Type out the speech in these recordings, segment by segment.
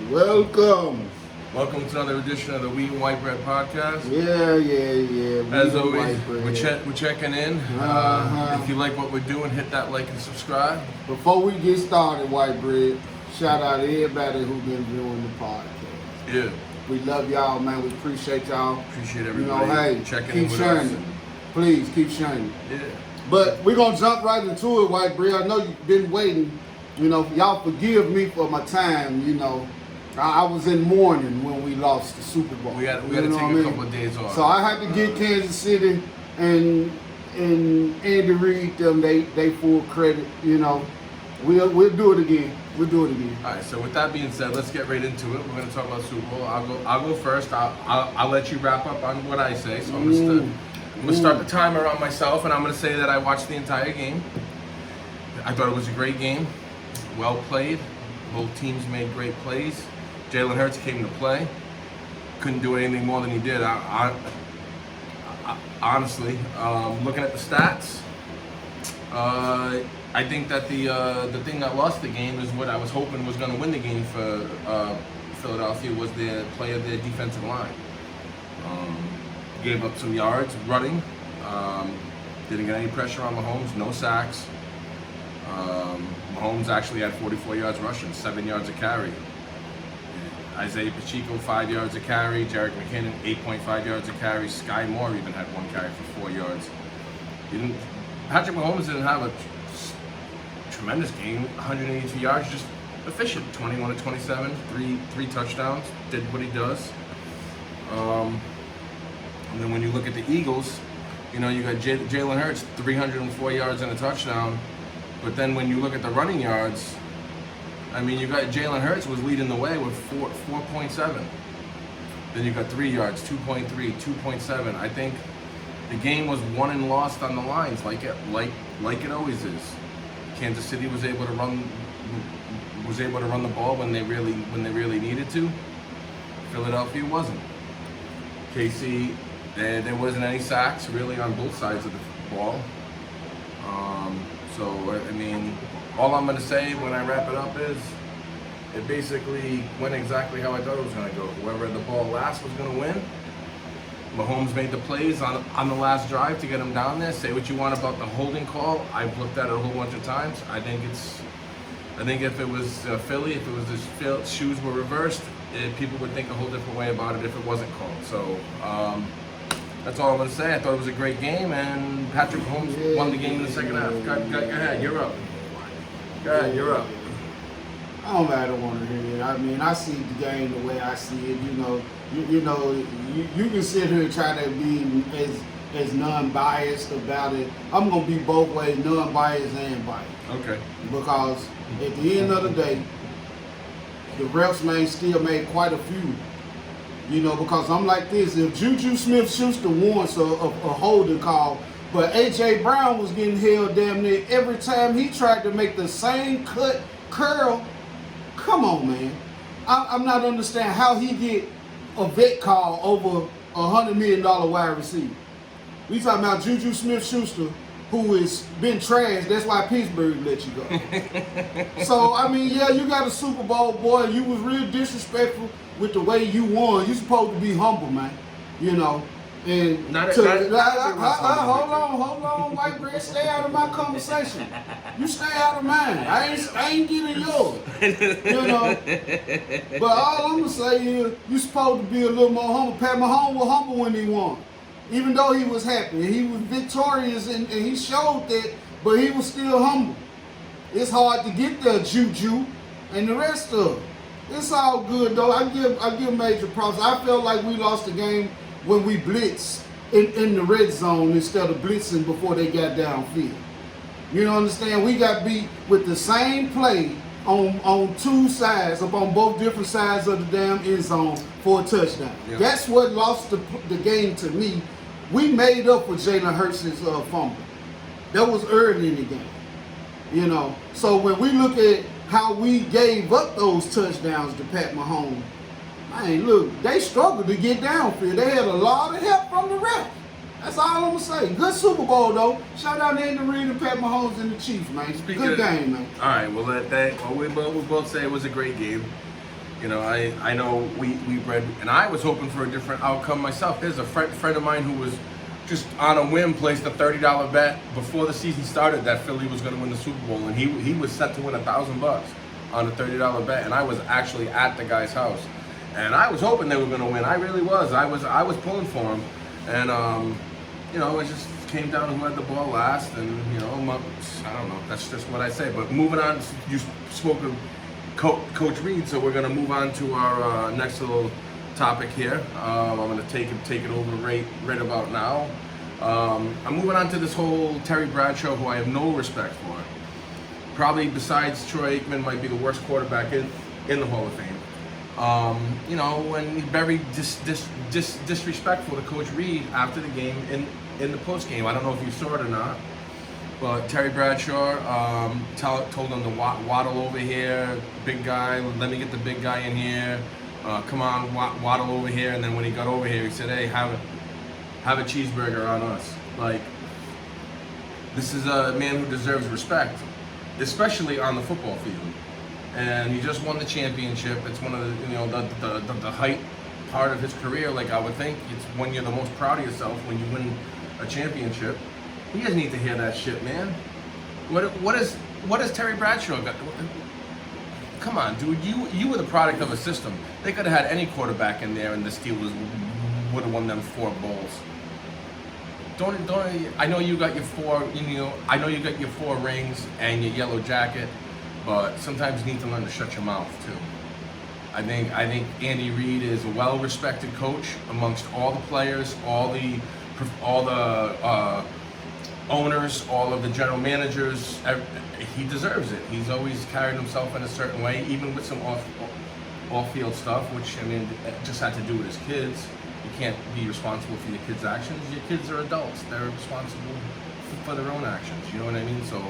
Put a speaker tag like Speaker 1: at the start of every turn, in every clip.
Speaker 1: Welcome.
Speaker 2: Welcome to another edition of the Wheat and White Bread Podcast.
Speaker 1: Yeah.
Speaker 2: As always, we're checking in. If you like what we're doing, hit that like and subscribe.
Speaker 1: Before we get started, White Bread, shout out to everybody who's been viewing the podcast.
Speaker 2: Yeah.
Speaker 1: We love y'all, man. We appreciate y'all.
Speaker 2: Appreciate everybody
Speaker 1: checking
Speaker 2: in
Speaker 1: with
Speaker 2: us.
Speaker 1: It. Please keep sharing.
Speaker 2: Yeah.
Speaker 1: But we're going to jump right into it, White Bread. I know you've been waiting. Y'all forgive me for my time, I was in mourning when we lost the Super Bowl.
Speaker 2: We got to take a couple of days off.
Speaker 1: So I had to give Kansas City and Andy Reid them they full credit. We'll do it again. All
Speaker 2: right. So with that being said, let's get right into it. We're going to talk about Super Bowl. I'll go first. I'll let you wrap up on what I say. So I'm gonna start the timer on myself, and I'm gonna say that I watched the entire game. I thought it was a great game. Well played. Both teams made great plays. Jalen Hurts came to play. Couldn't do anything more than he did. I honestly, looking at the stats, I think that the thing that lost the game is what I was hoping was going to win the game for Philadelphia was the play of their defensive line. Gave up some yards running. Didn't get any pressure on Mahomes. No sacks. Mahomes actually had 44 yards rushing, 7 yards a carry. Isaiah Pacheco, 5 yards a carry. Jerick McKinnon, 8.5 yards a carry. Sky Moore even had 1 carry for 4 yards. Patrick Mahomes didn't have a tremendous game. 182 yards, just efficient. 21 to 27, three touchdowns. Did what he does. And then when you look at the Eagles, you got Jalen Hurts, 304 yards and a touchdown. But then when you look at the running yards, you got Jalen Hurts was leading the way with 4.7. Then you got 3 yards, 2.3, 2.7. I think the game was won and lost on the lines, like it always is. Kansas City was able to run the ball when they really needed to. Philadelphia wasn't. KC, there wasn't any sacks really on both sides of the ball. All I'm going to say when I wrap it up is it basically went exactly how I thought it was going to go. Whoever had the ball last was going to win. Mahomes made the plays on the last drive to get him down there. Say what you want about the holding call. I've looked at it a whole bunch of times. I think if it was Philly, if it was the shoes were reversed, people would think a whole different way about it if it wasn't called. So that's all I'm going to say. I thought it was a great game, and Patrick Mahomes won the game in the second half. Go ahead, you're up. Go ahead, you're up.
Speaker 1: I don't want to hear it. I see the game the way I see it. You can sit here and try to be as non-biased about it. I'm gonna be both ways, non-biased and biased.
Speaker 2: Okay.
Speaker 1: Because at the end of the day, the refs still made quite a few. Because I'm like this: if Juju Smith-Schuster wants a holding call, but A.J. Brown was getting held damn near every time he tried to make the same curl. Come on, man. I'm not understanding how he get a vet call over $100 million wide receiver. We talking about Juju Smith-Schuster, who has been trashed. That's why Pittsburgh let you go. So, you got a Super Bowl, boy. You was real disrespectful with the way you won. You supposed to be humble, man. And hold on, White Bread, stay out of my conversation. You stay out of mine. I ain't getting yours. But all I'm gonna say is you supposed to be a little more humble. Pat Mahomes was humble when he won. Even though he was happy. He was victorious and he showed that, but he was still humble. It's hard to get there, Juju and the rest of it. It's all good though. I give major props. I felt like we lost the game when we blitzed in the red zone instead of blitzing before they got downfield. You understand? We got beat with the same play on two sides, up on both different sides of the damn end zone for a touchdown. Yep. That's what lost the game to me. We made up for Jalen Hurts' fumble. That was early in the game. So when we look at how we gave up those touchdowns to Pat Mahomes, look, they struggled to get downfield. They had a lot of help from the ref. That's all I'm going to say. Good Super Bowl, though. Shout out to Andy Reid and Pat Mahomes and the Chiefs, man. Good game, man.
Speaker 2: All right, well, we both say it was a great game. You know, I know we read, and I was hoping for a different outcome myself. There's a friend of mine who was just on a whim placed a $30 bet before the season started that Philly was going to win the Super Bowl, and he was set to win $1,000 on a $30 bet, and I was actually at the guy's house, and I was hoping they were going to win. I really was. I was pulling for them, and you know, it just came down to who had the ball last, and you know, I don't know. That's just what I say. But moving on, you spoke of Coach Reed, so we're going to move on to our next little topic here. I'm going to take it over right about now. I'm moving on to this whole Terry Bradshaw, who I have no respect for. Probably besides Troy Aikman, might be the worst quarterback in the Hall of Fame. You know, when he very disrespectful to Coach Reed after the game in the post game. I don't know if you saw it or not. But Terry Bradshaw told him to waddle over here, big guy. Let me get the big guy in here. Come on, waddle over here. And then when he got over here, he said, "Hey, have a cheeseburger on us." Like, this is a man who deserves respect, especially on the football field. And he just won the championship. It's one of the, you know, the height part of his career. Like, I would think it's when you're the most proud of yourself when you win a championship. He doesn't need to hear that shit, man. What is Terry Bradshaw got? Come on, dude. You were the product of a system. They could have had any quarterback in there, and the Steelers would have won them 4 bowls. Don't. I know you got your 4. You know, I know you got your 4 rings and your yellow jacket, but sometimes you need to learn to shut your mouth too. I think Andy Reid is a well-respected coach amongst all the players, all the owners, all of the general managers. He deserves it. He's always carried himself in a certain way, even with some off-field stuff, which, I mean, it just had to do with his kids. You can't be responsible for your kids' actions. Your kids are adults. They're responsible for their own actions. You know what I mean? So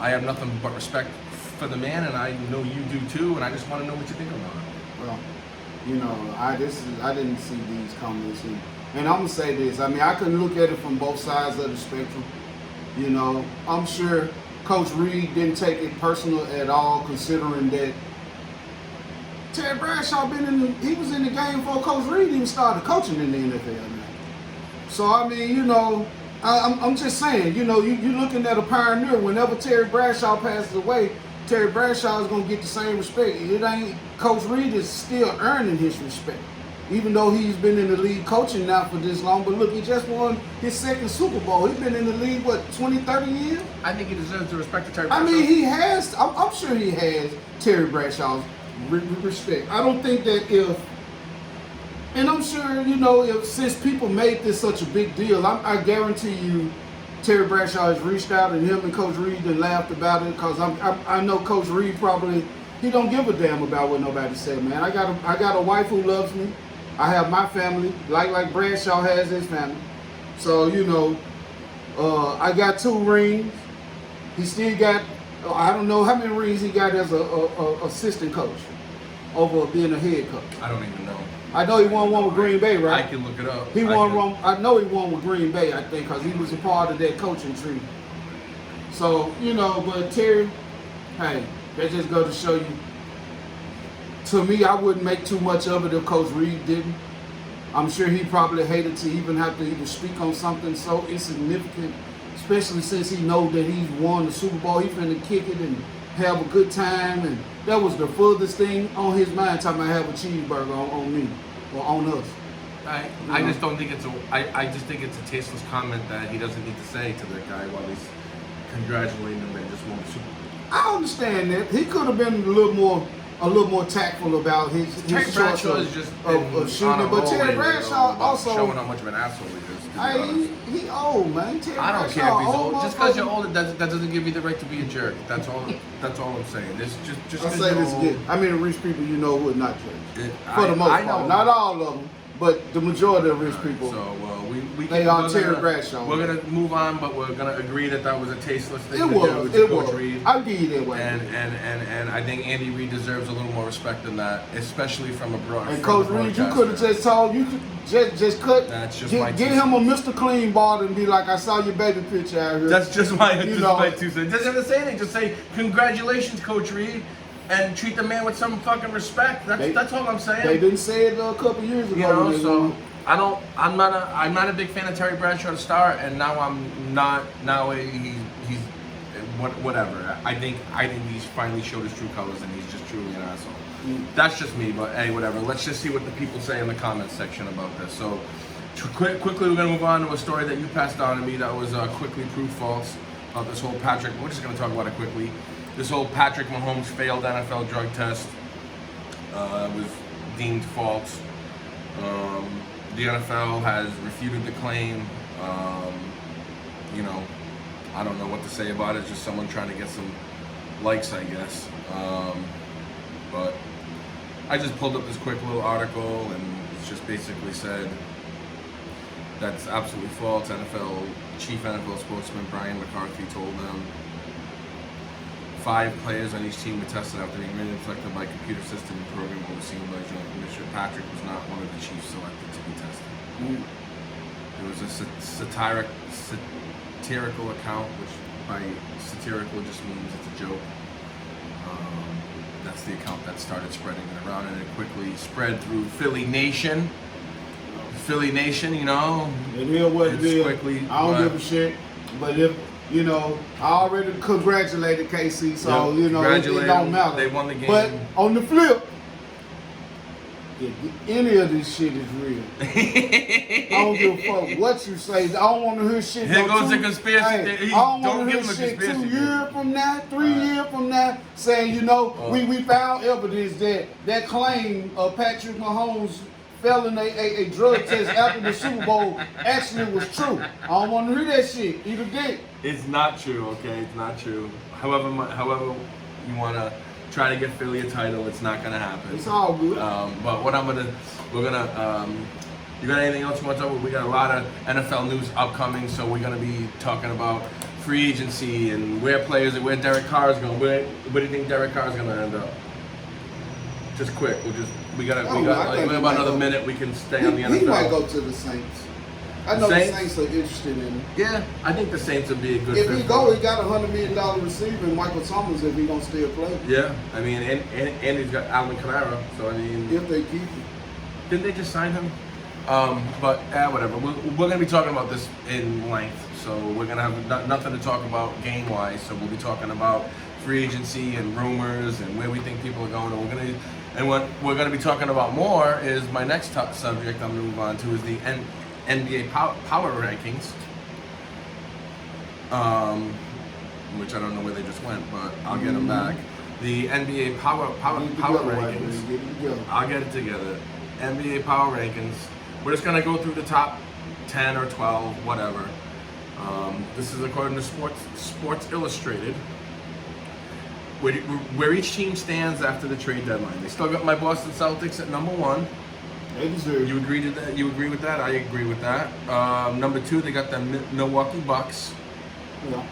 Speaker 2: I have nothing but respect for the man, and I know you do too, and I just want to know what you think about it.
Speaker 1: Well, you know, I didn't see these comments, and I'm gonna say this. I mean, I can look at it from both sides of the spectrum. You know, I'm sure Coach Reed didn't take it personal at all, considering that Terry Bradshaw he was in the game before Coach Reed even started coaching in the NFL now. So I mean, you know, I'm just saying, you know, you're looking at a pioneer. Whenever Terry Bradshaw passes away, Terry Bradshaw is gonna get the same respect. It ain't Coach Reed is still earning his respect, even though he's been in the league coaching now for this long. But look, he just won his 2nd Super Bowl. He's been in the league, what, 20, 30 years?
Speaker 2: I think he deserves the respect of Terry Bradshaw.
Speaker 1: I mean, he has. I'm sure he has Terry Bradshaw's respect. I don't think that and I'm sure, you know, since people made this such a big deal, I guarantee you Terry Bradshaw has reached out, and him and Coach Reed and laughed about it, because I know Coach Reed probably, he don't give a damn about what nobody said, man. I got a wife who loves me. I have my family, like Bradshaw has his family. So, you know, I got 2 rings. He still got, I don't know how many rings he got as a assistant coach over being a head coach.
Speaker 2: I don't even know.
Speaker 1: I know he won one with Green Bay, right?
Speaker 2: I can look it up.
Speaker 1: He won one. I know he won with Green Bay, I think, because he was a part of that coaching tree. So, you know, but Terry, hey, that just go to show you. To me, I wouldn't make too much of it if Coach Reed didn't. I'm sure he probably hated to even have to even speak on something so insignificant, especially since he knows that he's won the Super Bowl. He's finna kick it and have a good time, and that was the furthest thing on his mind, talking about have a cheeseburger on me or on us.
Speaker 2: I just don't think I just think it's a tasteless comment that he doesn't need to say to the guy while he's congratulating him and just won the Super Bowl.
Speaker 1: I understand that. He could have been a little more tactful about his
Speaker 2: Terry Bradshaw is just
Speaker 1: of shooting, but Terry Bradshaw also
Speaker 2: showing how much of an asshole he is.
Speaker 1: He old, man. Terry
Speaker 2: I don't
Speaker 1: Bradshaw,
Speaker 2: care if he's old. Just because you're old, that doesn't give you the right to be a jerk. That's all I'm saying. This just
Speaker 1: I say this again. I mean, rich people you know who are not jerks. For the most
Speaker 2: I
Speaker 1: part,
Speaker 2: know.
Speaker 1: not all of them, but the majority of rich people.
Speaker 2: So
Speaker 1: they are Terry Bradshaw.
Speaker 2: We're gonna move on, but we're gonna agree that was a tasteless thing
Speaker 1: It
Speaker 2: to
Speaker 1: was.
Speaker 2: do.
Speaker 1: It was.
Speaker 2: Coach Reed.
Speaker 1: I'll give you that way.
Speaker 2: And I think Andy Reid deserves a little more respect than that, especially from abroad.
Speaker 1: And Coach Reed, you could have just told, you could just cut.
Speaker 2: That's just
Speaker 1: get him a Mr. Clean ball and be like, I saw your baby picture out here.
Speaker 2: That's just my 2 cents.
Speaker 1: know.
Speaker 2: Doesn't have to say anything. Just say congratulations, Coach Reed. and treat the man with some fucking respect. That's all I'm saying.
Speaker 1: They didn't say it a couple years ago.
Speaker 2: You know, so I'm not a big fan of Terry Bradshaw to start, and now I'm not. Now he's whatever. I think he's finally showed his true colors, and he's just truly an asshole. That's just me, but hey, whatever. Let's just see what the people say in the comments section about this. So, quickly, we're gonna move on to a story that you passed on to me that was quickly proved false about this whole Patrick. We're just gonna talk about it quickly. This whole Patrick Mahomes failed NFL drug test was deemed false. The NFL has refuted the claim. You know, I don't know what to say about it. It's just someone trying to get some likes, I guess. But I just pulled up this quick little article, and it's just basically said that's absolutely false. Chief NFL spokesman Brian McCarthy told them 5 players on each team were tested after being reflected by computer system and program overseen by Joint Commissioner. Patrick was not one of the chiefs selected to be tested. It was a satirical account, which by satirical just means it's a joke. That's the account that started spreading it around, and it quickly spread through Philly Nation. Philly Nation, you know.
Speaker 1: It is what it is.
Speaker 2: Quickly,
Speaker 1: I don't give a shit. But if, you know, I already congratulated KC, so, you know, it don't matter.
Speaker 2: They won the game.
Speaker 1: But on the flip, if any of this shit is real, I don't give a fuck what you say. I don't want to hear shit.
Speaker 2: Here goes the conspiracy.
Speaker 1: I don't want to hear shit 2 years from now, 3 years from now, saying, you know, we found evidence that claim of Patrick Mahomes failing a drug test after the Super Bowl actually was true. I don't want to hear that shit. Either did.
Speaker 2: It's not true, okay? It's not true. However you want to try to get Philly a title, it's not gonna happen.
Speaker 1: It's all good.
Speaker 2: But what you got anything else you want to talk about? We got a lot of NFL news upcoming, so we're gonna be talking about free agency and where Derek Carr is going. Where do you think Derek Carr is gonna end up? Just quick, we got about another minute. We can stay on the NFL.
Speaker 1: He might go to the Saints. I know the Saints are interested in him.
Speaker 2: Yeah, I think the Saints would be a good fit.
Speaker 1: If he go, he got $100 million receiver in Michael Thomas if he gonna still play.
Speaker 2: Yeah, I mean, and he's got Alvin Kamara, so I mean,
Speaker 1: if they keep him.
Speaker 2: Didn't they just sign him? But whatever. We're gonna be talking about this in length, so we're gonna have nothing to talk about game wise. So we'll be talking about free agency and rumors and where we think people are going. And what we're gonna be talking about more is my next subject I'm gonna move on to is the NBA power rankings, which I don't know where they just went, but I'll get them back. The NBA power rankings. I'll get it together. NBA power rankings. We're just gonna go through the top 10 or 12, whatever. This is according to Sports Illustrated, where each team stands after the trade deadline. They still got my Boston Celtics at number 1. You agree to that? You agree with that? I agree with that. Number 2, they got the Milwaukee Bucks.
Speaker 1: Yeah.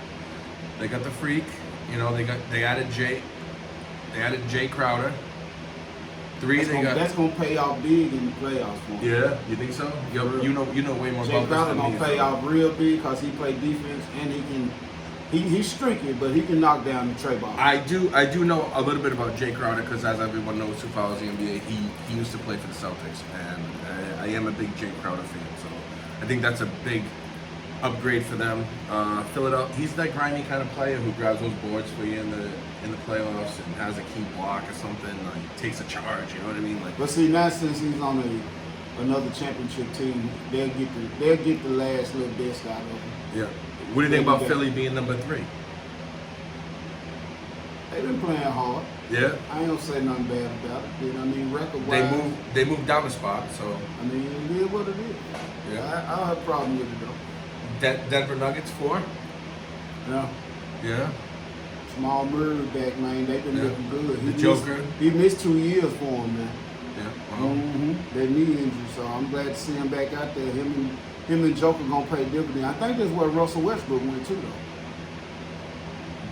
Speaker 2: They got the Freak. You know, they added Jay Crowder. 3,
Speaker 1: that's gonna pay off big in the playoffs for him.
Speaker 2: Yeah, you think so? You know way more
Speaker 1: Jay
Speaker 2: about this
Speaker 1: Crowder
Speaker 2: than me.
Speaker 1: Gonna pay off real big because he play defense and he can. He's streaky, but he can knock down the tray ball.
Speaker 2: I do know a little bit about Jay Crowder because, as everyone knows who follows the NBA, he used to play for the Celtics, and I am a big Jay Crowder fan. So I think that's a big upgrade for them. Philadelphia, he's that grimy kind of player who grabs those boards for you in the playoffs and has a key block or something. Like takes a charge. You know what I mean? Like,
Speaker 1: but see, now since he's on another championship team, they'll get the last little best out of him.
Speaker 2: Yeah. What do you think about Philly being number 3?
Speaker 1: They've been playing hard.
Speaker 2: Yeah.
Speaker 1: I ain't gonna say nothing bad about it. You know, I mean, record-wise.
Speaker 2: They moved down a spot, so.
Speaker 1: I mean, it is what it is.
Speaker 2: Yeah.
Speaker 1: I don't have a problem with it though.
Speaker 2: Denver Nuggets 4.
Speaker 1: Yeah.
Speaker 2: Yeah.
Speaker 1: Small Murray back, man. They've been looking good.
Speaker 2: Joker.
Speaker 1: He missed 2 years for him, man.
Speaker 2: Yeah. Wow.
Speaker 1: That knee injury, so I'm glad to see him back out there. Him and Joker gonna pay dividend. I think that's where Russell Westbrook went too,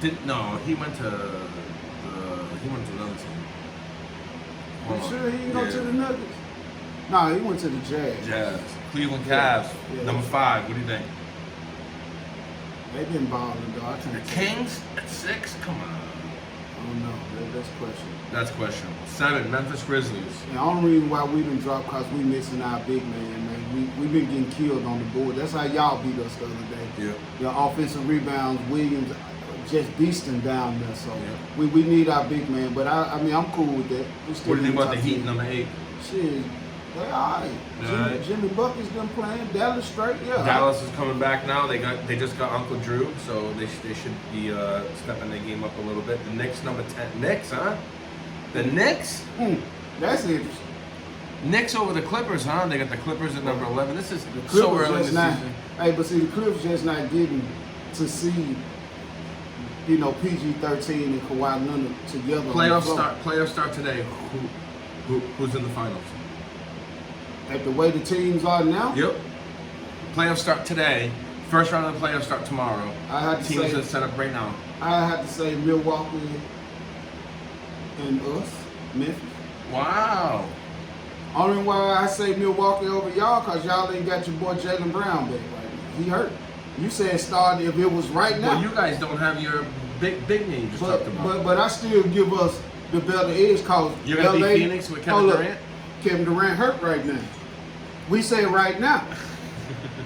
Speaker 1: though.
Speaker 2: No, he went to another team.
Speaker 1: You sure he didn't go to the Nuggets? No, he went to the Jazz.
Speaker 2: Cleveland Cavs, number 5. What do you think?
Speaker 1: They've been balling, though.
Speaker 2: The Kings at 6. Come on.
Speaker 1: I don't know. That's questionable.
Speaker 2: That's questionable. 7, Memphis Grizzlies.
Speaker 1: And the only reason why we didn't drop because we missing our big man. We been getting killed on the board. That's how y'all beat us the other day.
Speaker 2: Yeah.
Speaker 1: Your offensive rebounds, Williams just beasting down there. So
Speaker 2: Yeah.
Speaker 1: we need our big man. But I mean, I'm cool with that. We still
Speaker 2: What do you think about the
Speaker 1: top
Speaker 2: Heat
Speaker 1: 10.
Speaker 2: number 8?
Speaker 1: Shit, they all right.
Speaker 2: Alright.
Speaker 1: Jimmy Bucket's done playing. Dallas straight, yeah.
Speaker 2: Dallas is coming back now. They just got Uncle Drew, so they should be stepping their game up a little bit. The Knicks number 10. Knicks, huh? The Knicks?
Speaker 1: That's interesting.
Speaker 2: Knicks over the Clippers, huh? They got the Clippers at number 11. This is
Speaker 1: The Clippers
Speaker 2: so early in the
Speaker 1: just not.
Speaker 2: season.
Speaker 1: Hey, but see, the Clippers just not getting to see, you know, PG-13 and Kawhi Leonard together.
Speaker 2: Playoff start today. Who's in the finals?
Speaker 1: At the way the teams are now,
Speaker 2: Yep. Playoffs start today. First round of the playoffs start tomorrow.
Speaker 1: I had to
Speaker 2: Teams
Speaker 1: say,
Speaker 2: are set up right now.
Speaker 1: I had to say Milwaukee and us, Memphis.
Speaker 2: Wow.
Speaker 1: Only why I say Milwaukee over y'all, because y'all ain't got your boy Jaylen Brown back right now. He hurt. You said start if it was right now.
Speaker 2: Well, you guys don't have your big name you just talked about.
Speaker 1: But I still give us the better edge because
Speaker 2: You're going to beat Phoenix with Kevin Durant?
Speaker 1: Kevin Durant hurt right now. We say right now.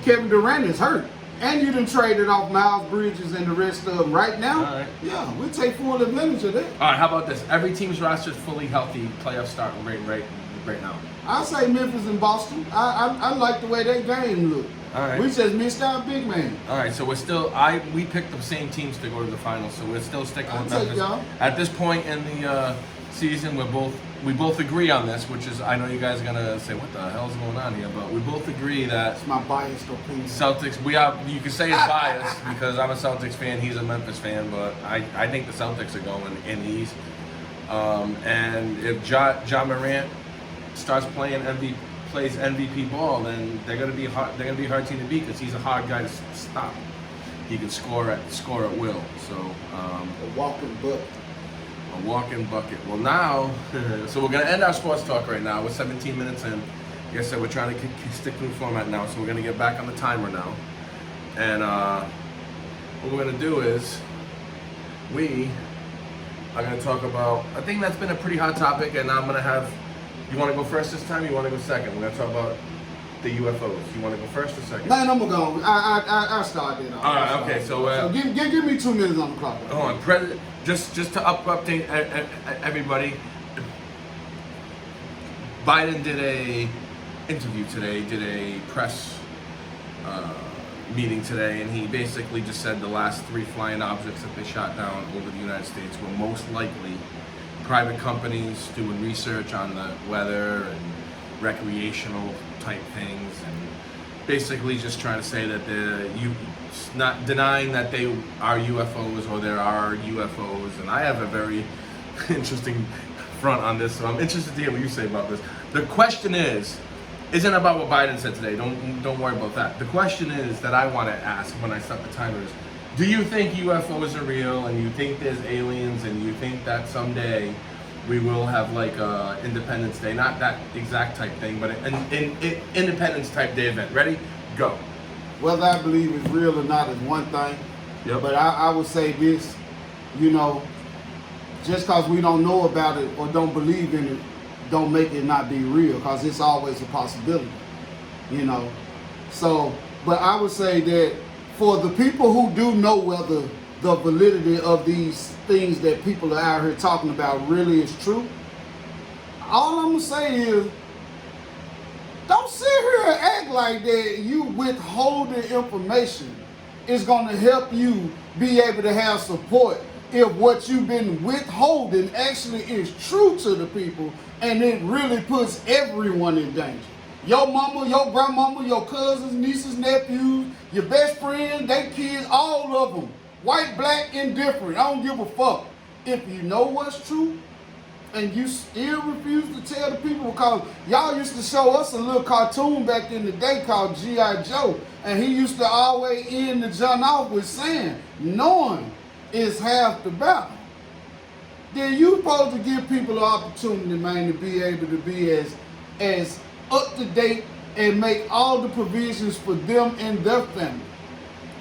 Speaker 1: Kevin Durant is hurt. And you done traded off Miles Bridges and the rest of them right now.
Speaker 2: All right.
Speaker 1: Yeah, we take full advantage of that.
Speaker 2: All right, how about this? Every team's roster is fully healthy. Playoffs start right now.
Speaker 1: I say Memphis and Boston. I like the way that game look.
Speaker 2: All right.
Speaker 1: We just missed our big man.
Speaker 2: All right, so we picked the same teams to go to the finals, so we're still sticking with
Speaker 1: I'll take
Speaker 2: Memphis.
Speaker 1: y'all.
Speaker 2: At this point in the season, we both agree on this, which is, I know you guys are gonna say, what the hell's going on here, but we both agree that
Speaker 1: It's my biased opinion.
Speaker 2: Celtics. You can say it's biased because I'm a Celtics fan, he's a Memphis fan, but I think the Celtics are going in the East. And if John Morant starts playing plays MVP ball, then they're gonna be hard. They're gonna be a hard team to beat because he's a hard guy to stop. He can score at will. So
Speaker 1: A walking bucket.
Speaker 2: a walk-in bucket. Well, now, so we're gonna end our sports talk right now. We're 17 minutes in. Like I said, we're trying to stick to the format now, so we're gonna get back on the timer now. And what we're gonna do is we are gonna talk about. I think that's been a pretty hot topic, and I'm gonna have. You want to go first this time? You want to go second? We're gonna talk about the UFOs. You want to go first or second?
Speaker 1: Man, I'm gonna go. I started off.
Speaker 2: All right. Okay. So
Speaker 1: give me 2 minutes on the clock.
Speaker 2: hold on. Just to update everybody. Biden did a interview today. Did a press meeting today, and he basically just said the last 3 flying objects that they shot down over the United States were most likely private companies doing research on the weather and recreational type things, and basically just trying to say that not denying that they are UFOs or there are UFOs. And I have a very interesting front on this, so I'm interested to hear what you say about this. The question isn't about what Biden said today. Don't worry about that. The question is that I want to ask when I set the timers. Do you think UFOs are real, and you think there's aliens, and you think that someday we will have like a Independence Day, not that exact type thing, but an Independence type day event? Ready? Go.
Speaker 1: Whether I believe it's real or not is one thing.
Speaker 2: Yep.
Speaker 1: But I would say this, you know, just because we don't know about it or don't believe in it, don't make it not be real, because it's always a possibility, you know. So, but I would say that for the people who do know whether the validity of these things that people are out here talking about really is true, all I'm gonna say is, don't sit here and act like that you withholding information is gonna help you be able to have support if what you've been withholding actually is true to the people, and it really puts everyone in danger. Your mama, your grandmama, your cousins, nieces, nephews, your best friends, their kids, all of them. White, black, indifferent. I don't give a fuck. If you know what's true and you still refuse to tell the people, because y'all used to show us a little cartoon back in the day called G.I. Joe, and he used to always end the jump off with saying, knowing is half the battle. Then you supposed to give people an opportunity, man, to be able to be as up to date and make all the provisions for them and their family.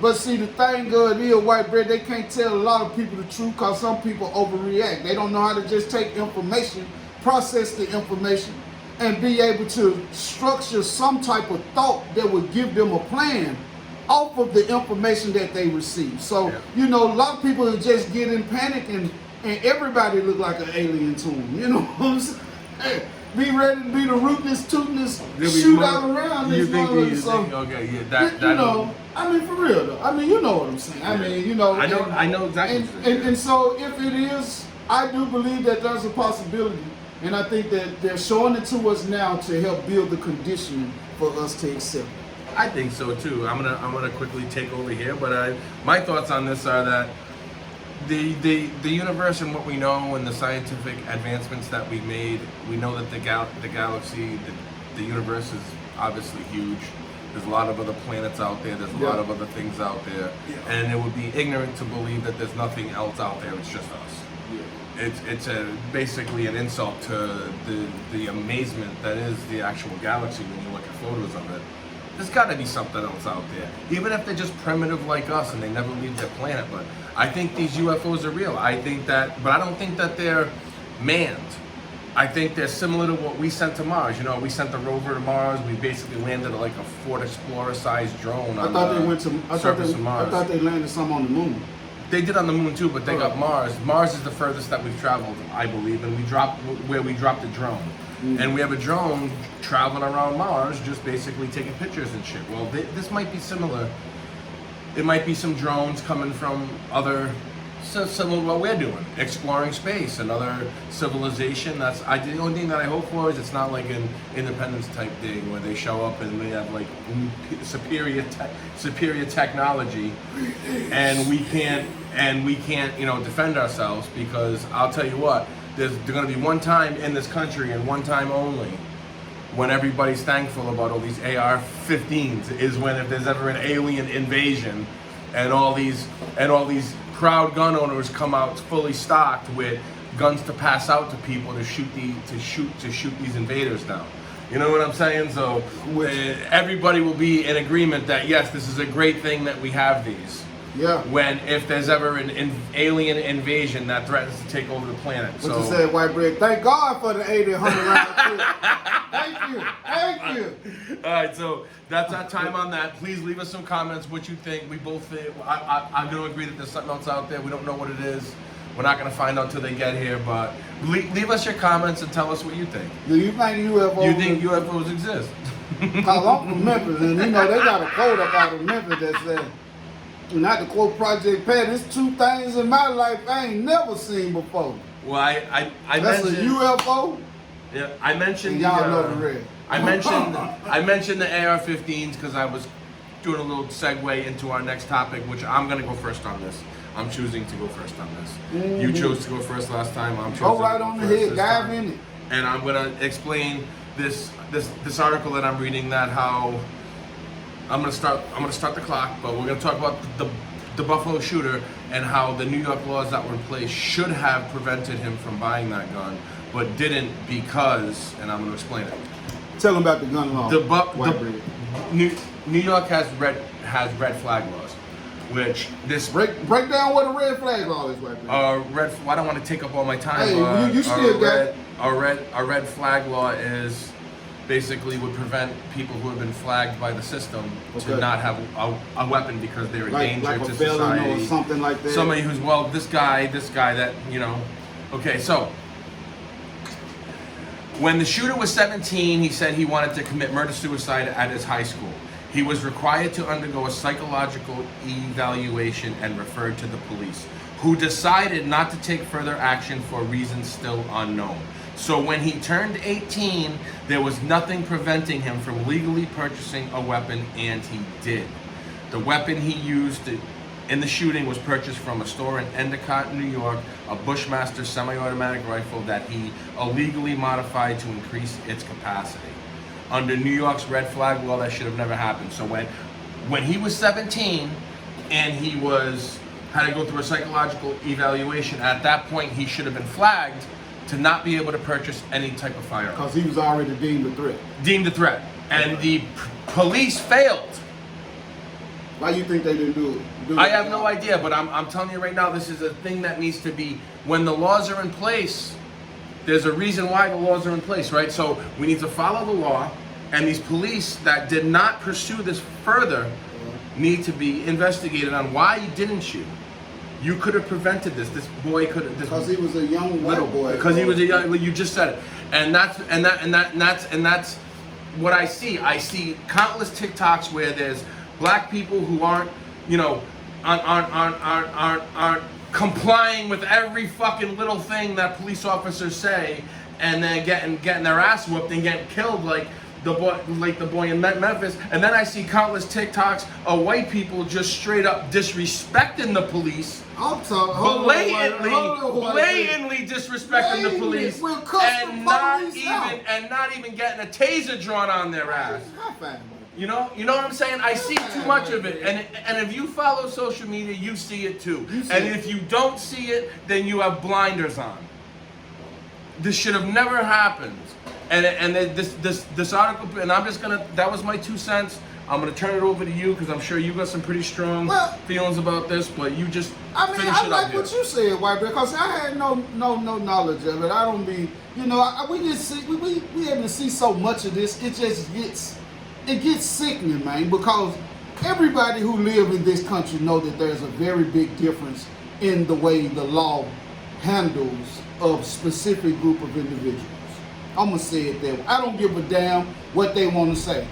Speaker 1: But see, the thing good is, white bread, they can't tell a lot of people the truth because some people overreact. They don't know how to just take information, process the information, and be able to structure some type of thought that would give them a plan off of the information that they receive. So, you know, a lot of people just get in panic and everybody look like an alien to them. You know what I'm saying? Hey, be ready to be the rootless, tootless shootout around this motherfucker.
Speaker 2: Okay, yeah,
Speaker 1: you know, I mean, for real though. I mean, you know what I'm saying. I mean, you know.
Speaker 2: I know exactly.
Speaker 1: And so, if it is, I do believe that there's a possibility, and I think that they're showing it to us now to help build the conditioning for us to accept it.
Speaker 2: I think so too. I'm gonna quickly take over here, but my thoughts on this are that the universe and what we know and the scientific advancements that we made, we know that the galaxy, the universe is obviously huge. There's a lot of other planets out there. There's a lot of other things out there, and it would be ignorant to believe that there's nothing else out there. It's just us. It's basically an insult to the amazement that is the actual galaxy when you look at photos of it. There's got to be something else out there, even if they're just primitive like us and they never leave their planet. But I think these UFOs are real. I think that, but I don't think that they're manned. I think they're similar to what we sent to Mars. You know, we sent the rover to Mars. We basically landed like a Ford Explorer-sized drone on the surface of Mars.
Speaker 1: I thought they landed some on the moon.
Speaker 2: They did on the moon too, but they got Mars. Mars is the furthest that we've traveled, I believe, and we dropped the drone. And we have a drone traveling around Mars, just basically taking pictures and shit. Well, this might be similar. It might be some drones coming from other, similar to what we're doing, exploring space, another civilization. The only thing that I hope for is it's not like an Independence type thing where they show up and they have like superior technology, and we can't defend ourselves, because I'll tell you what. There's going to be one time in this country, and one time only, when everybody's thankful about all these AR-15s, is when if there's ever an alien invasion, and all these proud gun owners come out fully stocked with guns to pass out to people to shoot these invaders down. You know what I'm saying? So everybody will be in agreement that yes, this is a great thing that we have these.
Speaker 1: Yeah.
Speaker 2: If there's ever an alien invasion that threatens to take over the planet.
Speaker 1: What you said, white bread? Thank God for the 80, 100 round. Thank you.
Speaker 2: All right, so that's our time on that. Please leave us some comments. What you think? We both think. I'm going to agree that there's something else out there. We don't know what it is. We're not going to find out till they get here. But leave us your comments and tell us what you think.
Speaker 1: Do you think UFOs?
Speaker 2: You think UFOs exist?
Speaker 1: Cause I'm from Memphis, and you know they got a quote up out of Memphis that said. Not to quote Project Pat, there's two things in my life I ain't never seen before.
Speaker 2: Well, I
Speaker 1: that's
Speaker 2: mentioned
Speaker 1: a UFO.
Speaker 2: Yeah, I mentioned.
Speaker 1: And y'all know the rest.
Speaker 2: I mentioned the AR-15s because I was doing a little segue into our next topic, which I'm gonna go first on this. I'm choosing to go first on this. Mm-hmm. You chose to go first last time. I'm choosing.
Speaker 1: Go right on the head, dive in it.
Speaker 2: And I'm gonna explain this article that I'm reading. That how. I'm gonna start the clock, but we're gonna talk about the Buffalo shooter and how the New York laws that were in place should have prevented him from buying that gun, but didn't because, and I'm gonna explain it.
Speaker 1: Tell them about the gun law.
Speaker 2: New York has red flag laws, which this
Speaker 1: break down what a red flag law is, white bread.
Speaker 2: I don't want to take up all my time.
Speaker 1: Hey, you still got it.
Speaker 2: A red flag law is. Basically would prevent people who have been flagged by the system to not have a weapon because they're a danger to society.
Speaker 1: Or something like that.
Speaker 2: Somebody who's, well, this guy that, you know. Okay, so when the shooter was 17, he said he wanted to commit murder-suicide at his high school. He was required to undergo a psychological evaluation and referred to the police, who decided not to take further action for reasons still unknown. So when he turned 18, there was nothing preventing him from legally purchasing a weapon, and he did. The weapon he used in the shooting was purchased from a store in Endicott, New York, a Bushmaster semi-automatic rifle that he illegally modified to increase its capacity. Under New York's red flag law, that should have never happened. So when he was 17 and he had to go through a psychological evaluation, at that point he should have been flagged to not be able to purchase any type of firearm.
Speaker 1: Because he was already deemed a threat.
Speaker 2: Deemed a threat. And the police failed
Speaker 1: Why you think they didn't do it?
Speaker 2: I have no idea, but I'm telling you right now, this is a thing that needs to be, when the laws are in place, there's a reason why the laws are in place, right? So we need to follow the law, and these police that did not pursue this further need to be investigated on why didn't you? You could have prevented this. This boy could have.
Speaker 1: Because he was a young white boy.
Speaker 2: Because he was a young. You just said it, and that's what I see. I see countless TikToks where there's black people who aren't, you know, aren't complying with every fucking little thing that police officers say, and then getting their ass whooped and getting killed like the boy in Memphis. And then I see countless TikToks of white people just straight up disrespecting the police. Blatantly disrespecting the police, and not even getting a taser drawn on their ass. You know what I'm saying? I see too much of it, and if you follow social media, you see it too. And if you don't see it, then you have blinders on. This should have never happened. And this article, and I'm just gonna. That was my 2 cents. I'm gonna turn it over to you because I'm sure you got some pretty strong feelings about this. But you just finish it up.
Speaker 1: I like what you said, White, because I had no knowledge of it. I don't be, you know, we just see we able to see so much of this. It just gets sickening, man. Because everybody who live in this country know that there's a very big difference in the way the law handles a specific group of individuals. I'm gonna say it that way. I don't give a damn what they want to say.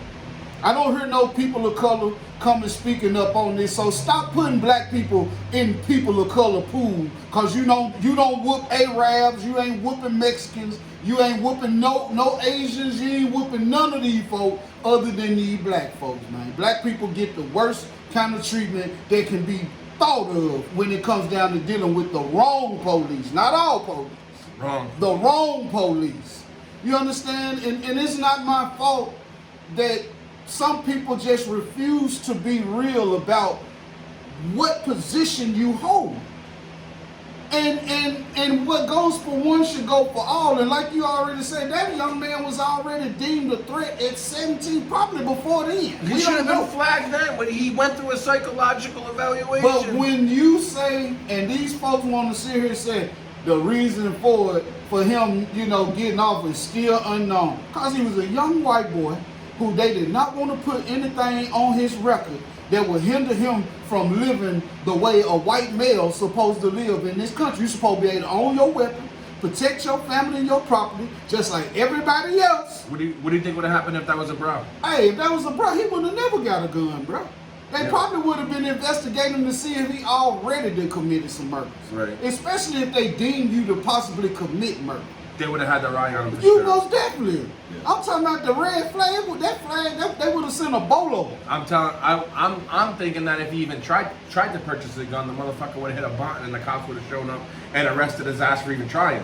Speaker 1: I don't hear no people of color coming speaking up on this. So stop putting black people in people of color pool, cause you don't whoop Arabs, you ain't whooping Mexicans, you ain't whooping no Asians, you ain't whooping none of these folk other than these black folks, man. Black people get the worst kind of treatment that can be thought of when it comes down to dealing with the wrong police, not all police.
Speaker 2: Wrong.
Speaker 1: The wrong police. You understand? And it's not my fault that some people just refuse to be real about what position you hold. And what goes for one should go for all. And like you already said, that young man was already deemed a threat at 17, probably before then.
Speaker 2: He should have been flagged then when he went through a psychological evaluation.
Speaker 1: But when you say, and these folks want to sit here and say, the reason for it, for him, you know, getting off is still unknown. Because he was a young white boy who they did not want to put anything on his record that would hinder him from living the way a white male is supposed to live in this country. You're supposed to be able to own your weapon, protect your family and your property, just like everybody else.
Speaker 2: What do you think would have happened if that was a bro?
Speaker 1: Hey, if that was a bro, he would have never got a gun, bro. They probably would have been investigating to see if he already did committed some murders. Right. Especially if they deemed you to possibly commit murder.
Speaker 2: They would have had their eye on him for
Speaker 1: You
Speaker 2: sure.
Speaker 1: most definitely. Yeah. I'm talking about the red flag. That flag, they would have sent a bolo.
Speaker 2: I'm thinking that if he even tried to purchase a gun, the motherfucker would have hit a button and the cops would have shown up and arrested his ass for even trying.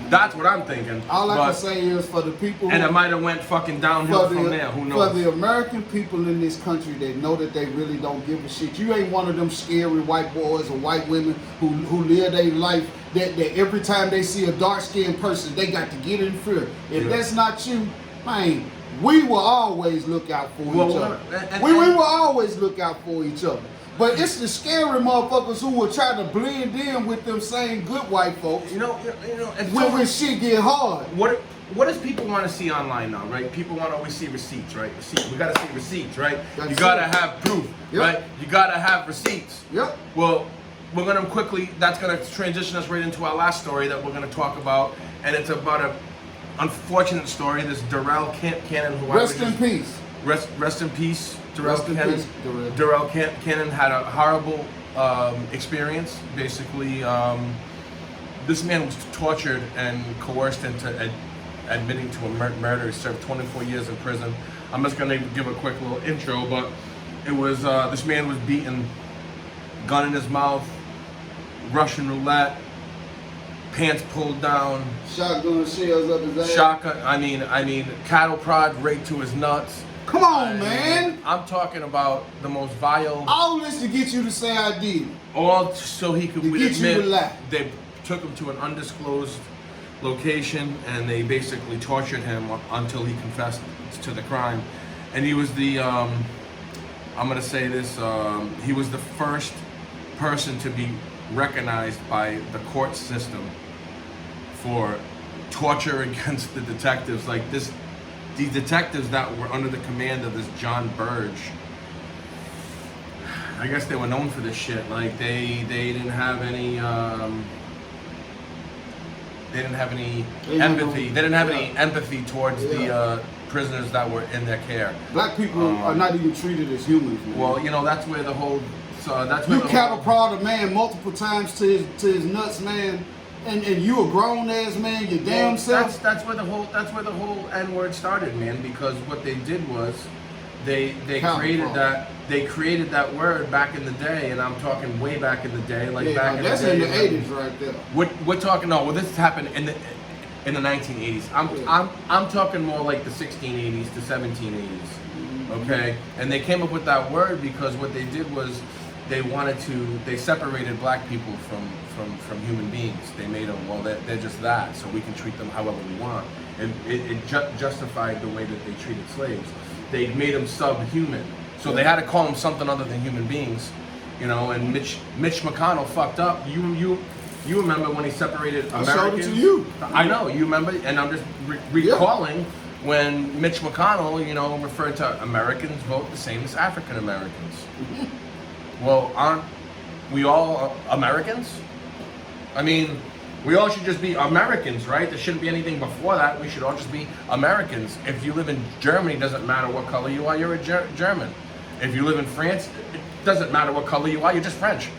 Speaker 2: That's what I'm thinking.
Speaker 1: All I can say is for the people,
Speaker 2: and it might have went fucking downhill from there. Who knows?
Speaker 1: For the American people in this country that know that they really don't give a shit. You ain't one of them scary white boys or white women who live their life that every time they see a dark-skinned person, they got to get in fear. If that's not you, man, we will always look out for each other. We will always look out for each other. But it's the scary motherfuckers who will try to blend in with them same good white folks. You know, when shit get hard.
Speaker 2: What does people want to see online now, right? People want to always see receipts, right? We gotta see receipts, right? You gotta have proof, right? You gotta have receipts.
Speaker 1: Yep.
Speaker 2: Well, we're gonna quickly. That's gonna transition us right into our last story that we're gonna talk about, and it's about a unfortunate story. This Darrell Cannon, who
Speaker 1: rest in peace.
Speaker 2: Rest in peace. Darrell Cannon had a horrible experience. Basically, this man was tortured and coerced into admitting to a murder. He served 24 years in prison. I'm just going to give a quick little intro, but it was this man was beaten, gun in his mouth, Russian roulette, pants pulled down,
Speaker 1: shotgun shells up his ass.
Speaker 2: Shotgun. I mean, cattle prod right to his nuts.
Speaker 1: Come on, man.
Speaker 2: I'm talking about the most vile.
Speaker 1: All this to get you to say I did.
Speaker 2: All so he could admit.
Speaker 1: You to lie.
Speaker 2: They took him to an undisclosed location and they basically tortured him until he confessed to the crime. And he was the I'm gonna say this. He was the first person to be recognized by the court system for torture against the detectives. Like these detectives that were under the command of this John Burge. I guess they were known for this shit. Like they didn't have any empathy. They didn't have any empathy towards the prisoners that were in their care.
Speaker 1: Black people are not even treated as humans, man.
Speaker 2: Well, you know, that's where the whole. That's where
Speaker 1: you cattle prod a man multiple times to his nuts, man, and you a grown ass man, your damn self.
Speaker 2: That's where the whole N-word started, man. Because what they did was they created that word back in the day, and I'm talking way back in the day, like back in the day.
Speaker 1: That's in the 80s, right there.
Speaker 2: We're talking. No, well, this happened in the 1980s. I'm talking more like the 1680s to 1780s. Okay, and they came up with that word because what they did was they separated black people from human beings. They made them, well, they're just that, so we can treat them however we want. And it justified the way that they treated slaves. They made them subhuman, so they had to call them something other than human beings, you know. And Mitch McConnell fucked up. You remember when he separated Americans?
Speaker 1: I showed it to you.
Speaker 2: I know, you remember, and I'm just recalling when Mitch McConnell, you know, referred to Americans vote the same as African Americans. Well, aren't we all Americans? I mean, we all should just be Americans, right? There shouldn't be anything before that. We should all just be Americans. If you live in Germany, it doesn't matter what color you are, you're a German. If you live in France, it doesn't matter what color you are, you're just French.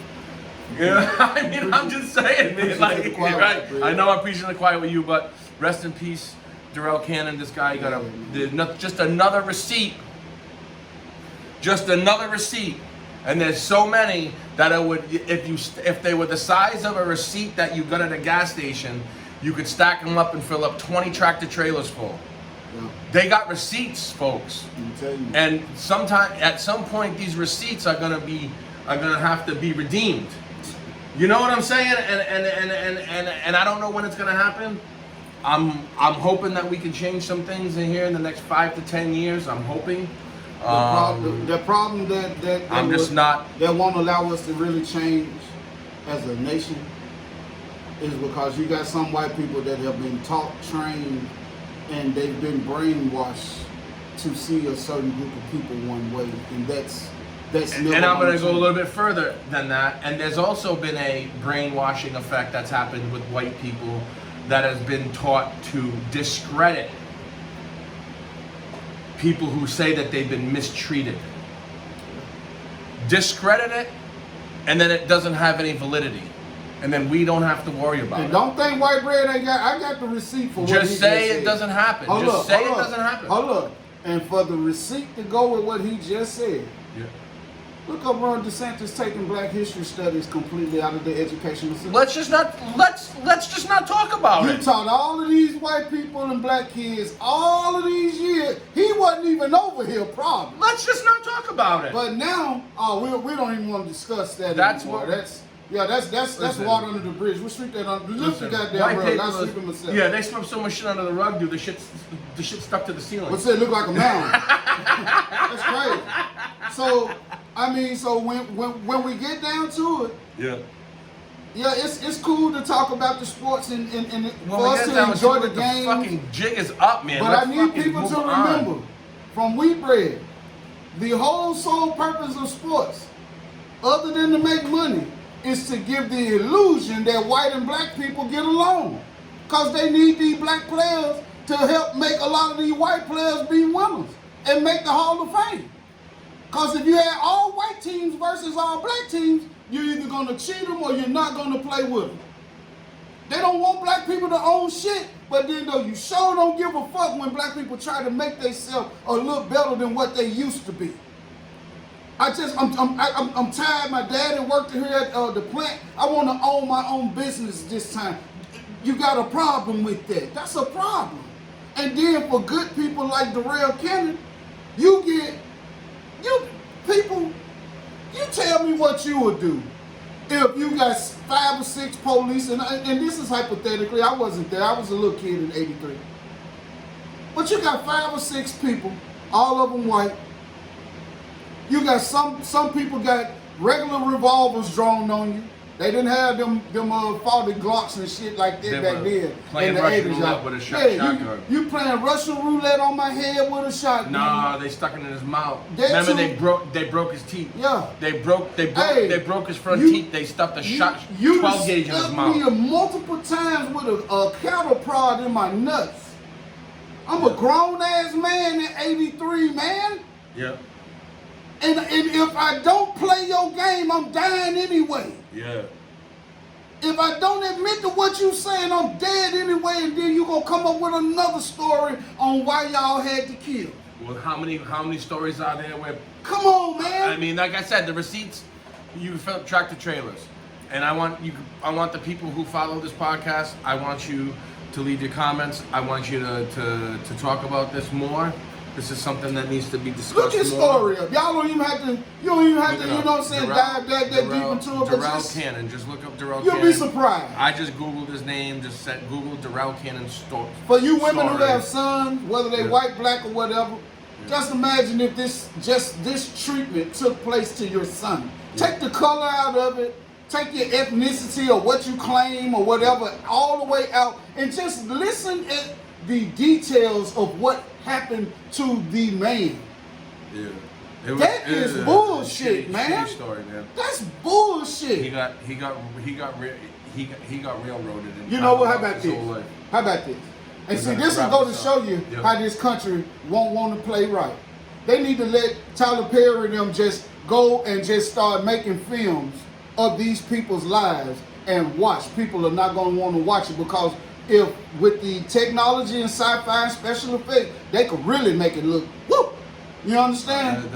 Speaker 2: Yeah, I mean, I'm just saying, man. Like, right? I know I'm preaching the quiet with you, but rest in peace, Darrell Cannon. This guy got just another receipt. Just another receipt. And there's so many that it would, if they were the size of a receipt that you got at a gas station, you could stack them up and fill up 20 tractor trailers full. Yeah. They got receipts, folks. And at some point, these receipts are gonna have to be redeemed. You know what I'm saying? And I don't know when it's gonna happen. I'm hoping that we can change some things in here in the next 5 to 10 years. I'm hoping.
Speaker 1: The problem that won't allow us to really change as a nation is because you got some white people that have been taught, trained, and they've been brainwashed to see a certain group of people one way, and that's never. And
Speaker 2: I'm going to go a little bit further than that. And there's also been a brainwashing effect that's happened with white people that has been taught to discredit people who say that they've been mistreated. Discredit it, and then it doesn't have any validity. And then we don't have to worry about it.
Speaker 1: Don't think white bread ain't got. I got the receipt for what
Speaker 2: just he say just it said. Doesn't happen. Just say it doesn't happen.
Speaker 1: Hold up. And for the receipt to go with what he just said. Yeah. Look up Ron DeSantis taking Black history studies completely out of the educational system.
Speaker 2: Let's just not talk about it.
Speaker 1: You taught all of these white people and black kids all of these years. He wasn't even over here, probably.
Speaker 2: Let's just not talk about it.
Speaker 1: But now, we don't even want to discuss that
Speaker 2: that's
Speaker 1: anymore.
Speaker 2: What.
Speaker 1: That's water under the bridge. We'll sweep that under. Lift the goddamn rug. I'll sweep it myself.
Speaker 2: Yeah, they swept so much shit under the rug, dude. The shit stuck to the ceiling.
Speaker 1: What's it look like a mound? That's crazy. So, I mean, when we get down to it, yeah, it's cool to talk about the sports and for us to enjoy the game.
Speaker 2: The fucking jig is up, man.
Speaker 1: But I need people to remember, from wheat bread, the whole sole purpose of sports, other than to make money, is to give the illusion that white and black people get along. Because they need these black players to help make a lot of these white players be winners and make the Hall of Fame. Because if you had all white teams versus all black teams, you're either going to cheat them or you're not going to play with them. They don't want black people to own shit, but then though you sure don't give a fuck when black people try to make themselves a little better than what they used to be. I'm tired. My daddy worked here at the plant. I want to own my own business this time. You got a problem with that. That's a problem. And then for good people like Darrell Cannon, you tell me what you would do if you got 5 or 6 police, and this is hypothetically, I wasn't there. I was a little kid in '83. But you got 5 or 6 people, all of them white, You got some people got regular revolvers drawn on you. They didn't have them faulty Glocks and shit like that back then.
Speaker 2: Playing
Speaker 1: in the
Speaker 2: Russian
Speaker 1: 80s,
Speaker 2: roulette with a shotgun.
Speaker 1: You playing Russian roulette on my head with a shotgun.
Speaker 2: Nah, they stuck it in his mouth.
Speaker 1: That
Speaker 2: Remember
Speaker 1: too.
Speaker 2: they broke his teeth.
Speaker 1: Yeah.
Speaker 2: They broke his front teeth. They stuffed a 12 gauge in his mouth.
Speaker 1: You me multiple times with a cattle prod in my nuts. I'm a grown ass man in '83, man.
Speaker 2: Yeah.
Speaker 1: And if I don't play your game, I'm dying anyway.
Speaker 2: Yeah.
Speaker 1: If I don't admit to what you saying, I'm dead anyway, and then you gonna come up with another story on why y'all had to kill.
Speaker 2: Well, how many stories are there where?
Speaker 1: Come on, man.
Speaker 2: I mean, like I said, the receipts, you felt tractor trailers, and I want the people who follow this podcast. I want you to leave your comments. I want you to talk about this more. This is something that needs to be discussed more.
Speaker 1: Look your story up. Y'all don't even have to, you know what I'm saying, dive that deep into it.
Speaker 2: Darrell Cannon. Just look up Darrell
Speaker 1: You'll
Speaker 2: Cannon.
Speaker 1: be surprised.
Speaker 2: I just Googled his name, just said Google Darrell Cannon story.
Speaker 1: For you women who have sons, whether they white, black, or whatever, just imagine if this treatment took place to your son. Take the color out of it, take your ethnicity or what you claim or whatever all the way out, and just listen at the details of what happened to the man.
Speaker 2: Yeah.
Speaker 1: That is bullshit, man.
Speaker 2: Shitty story, man.
Speaker 1: That's bullshit.
Speaker 2: He got railroaded.
Speaker 1: You know what? How about this? How about this? And see, this will go to show you how this country won't want to play right. They need to let Tyler Perry and them just go and just start making films of these people's lives and watch. People are not going to want to watch it because if with the technology and sci-fi and special effects, they could really make it look whoop. You understand?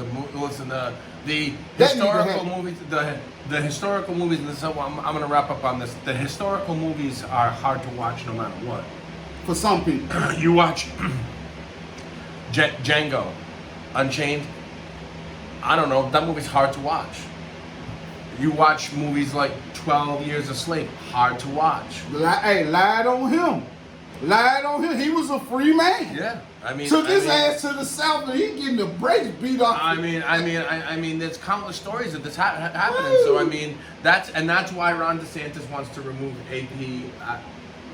Speaker 2: The historical movies, the historical movies. And this is how I'm going to wrap up on this. The historical movies are hard to watch no matter what.
Speaker 1: For some people,
Speaker 2: you watch Django Unchained. I don't know. That movie's hard to watch. You watch movies like 12 Years a Slave. Hard to watch.
Speaker 1: Hey, lied on him. Lied on him. He was a free man.
Speaker 2: Yeah, I mean,
Speaker 1: took his ass to the South and he getting the brakes beat off.
Speaker 2: I mean, there's countless stories of this happening. So I mean, that's why Ron DeSantis wants to remove AP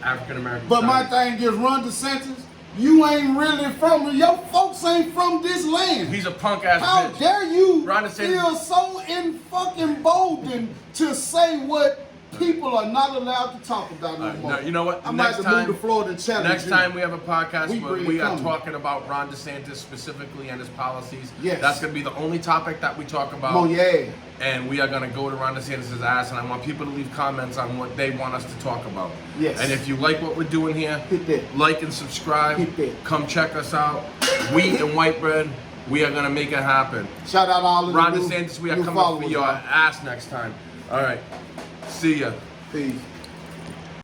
Speaker 2: African American.
Speaker 1: But my thing is, Ron DeSantis, you ain't really from your folks ain't from this land.
Speaker 2: He's a punk ass bitch.
Speaker 1: How dare you
Speaker 2: Ron DeSantis
Speaker 1: feel so fucking emboldened to say what people are not allowed to talk about no more.
Speaker 2: No, you know what?
Speaker 1: I might have to move to Florida challenge.
Speaker 2: Next time we have a podcast where we are
Speaker 1: coming.
Speaker 2: talking about Ron DeSantis specifically and his policies.
Speaker 1: Yes.
Speaker 2: That's going to be the only topic that we talk about.
Speaker 1: Oh, yeah.
Speaker 2: And we are going to go to Ron DeSantis' ass, and I want people to leave comments on what they want us to talk about.
Speaker 1: Yes.
Speaker 2: And if you like what we're doing here,
Speaker 1: hit that.
Speaker 2: Like and subscribe.
Speaker 1: Hit that.
Speaker 2: Come check us out. Wheat and white bread. We are going to make it happen.
Speaker 1: Shout out all of
Speaker 2: Ron
Speaker 1: the
Speaker 2: DeSantis, we are
Speaker 1: new
Speaker 2: coming for your ass next time. All right. See ya.
Speaker 1: Peace.